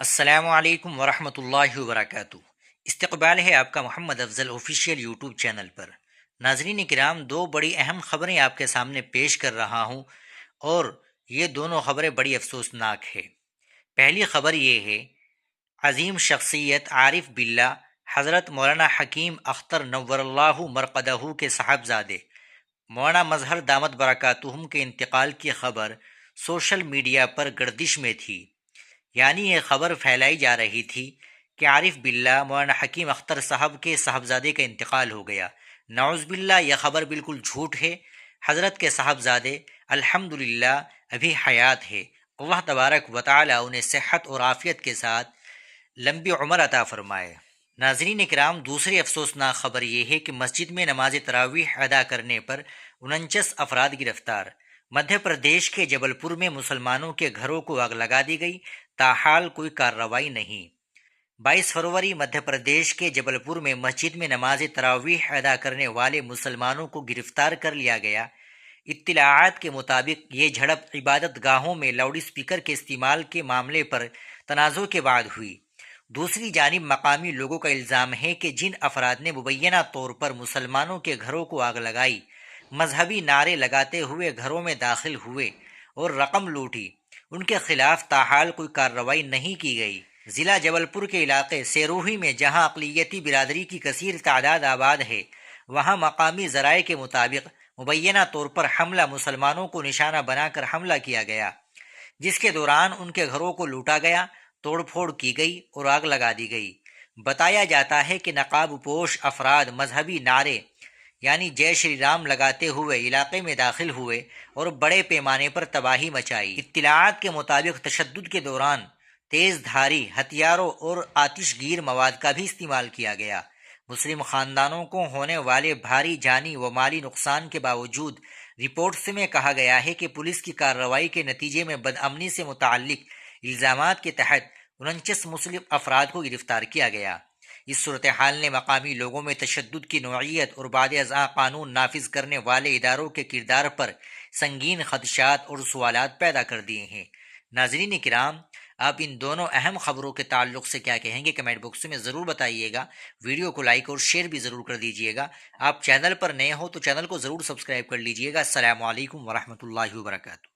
السلام علیکم ورحمۃ اللہ وبرکاتہ۔ استقبال ہے آپ کا محمد افضل آفیشیل یوٹیوب چینل پر۔ ناظرین کرام، دو بڑی اہم خبریں آپ کے سامنے پیش کر رہا ہوں، اور یہ دونوں خبریں بڑی افسوسناک ہے۔ پہلی خبر یہ ہے، عظیم شخصیت عارف باللہ حضرت مولانا حکیم اختر نور اللہ مرقدہ کے صاحبزادے مولانا مظہر دامت برکاتہم کے انتقال کی خبر سوشل میڈیا پر گردش میں تھی۔ یعنی یہ خبر پھیلائی جا رہی تھی کہ عارف باللہ مولانا حکیم اختر صاحب کے صاحبزادے کا انتقال ہو گیا۔ نعوذ باللہ، یہ خبر بالکل جھوٹ ہے۔ حضرت کے صاحبزادے الحمدللہ ابھی حیات ہے۔ اللہ تبارک و تعالی انہیں صحت اور عافیت کے ساتھ لمبی عمر عطا فرمائے۔ ناظرین کرام، دوسری افسوسناک خبر یہ ہے کہ مسجد میں نماز تراویح ادا کرنے پر 49 افراد گرفتار۔ مدھیہ پردیش کے جبل پور میں مسلمانوں کے گھروں کو آگ لگا دی گئی، تاحال کوئی کارروائی نہیں۔ 22 فروری مدھیہ پردیش کے جبل پور میں مسجد میں نماز تراویح ادا کرنے والے مسلمانوں کو گرفتار کر لیا گیا۔ اطلاعات کے مطابق یہ جھڑپ عبادت گاہوں میں لاؤڈ اسپیکر کے استعمال کے معاملے پر تنازع کے بعد ہوئی۔ دوسری جانب مقامی لوگوں کا الزام ہے کہ جن افراد نے مبینہ طور پر مسلمانوں کے گھروں کو آگ لگائی، مذہبی نعرے لگاتے ہوئے گھروں میں داخل ہوئے اور رقم لوٹی، ان کے خلاف تاحال کوئی کارروائی نہیں کی گئی۔ ضلع جبل پور کے علاقے سیروہی میں جہاں اقلیتی برادری کی کثیر تعداد آباد ہے، وہاں مقامی ذرائع کے مطابق مبینہ طور پر حملہ مسلمانوں کو نشانہ بنا کر حملہ کیا گیا، جس کے دوران ان کے گھروں کو لوٹا گیا، توڑ پھوڑ کی گئی اور آگ لگا دی گئی۔ بتایا جاتا ہے کہ نقاب پوش افراد مذہبی نعرے یعنی جے شری رام لگاتے ہوئے علاقے میں داخل ہوئے اور بڑے پیمانے پر تباہی مچائی۔ اطلاعات کے مطابق تشدد کے دوران تیز دھاری ہتھیاروں اور آتش گیر مواد کا بھی استعمال کیا گیا۔ مسلم خاندانوں کو ہونے والے بھاری جانی و مالی نقصان کے باوجود رپورٹس میں کہا گیا ہے کہ پولیس کی کارروائی کے نتیجے میں بدامنی سے متعلق الزامات کے تحت 49 مسلم افراد کو گرفتار کیا گیا۔ اس صورتحال نے مقامی لوگوں میں تشدد کی نوعیت اور بعد ازاں قانون نافذ کرنے والے اداروں کے کردار پر سنگین خدشات اور سوالات پیدا کر دیے ہیں۔ ناظرین کرام، آپ ان دونوں اہم خبروں کے تعلق سے کیا کہیں گے؟ کمنٹ باکس میں ضرور بتائیے گا۔ ویڈیو کو لائک اور شیئر بھی ضرور کر دیجیے گا۔ آپ چینل پر نئے ہو تو چینل کو ضرور سبسکرائب کر لیجیے گا۔ السلام علیکم ورحمۃ اللہ وبرکاتہ۔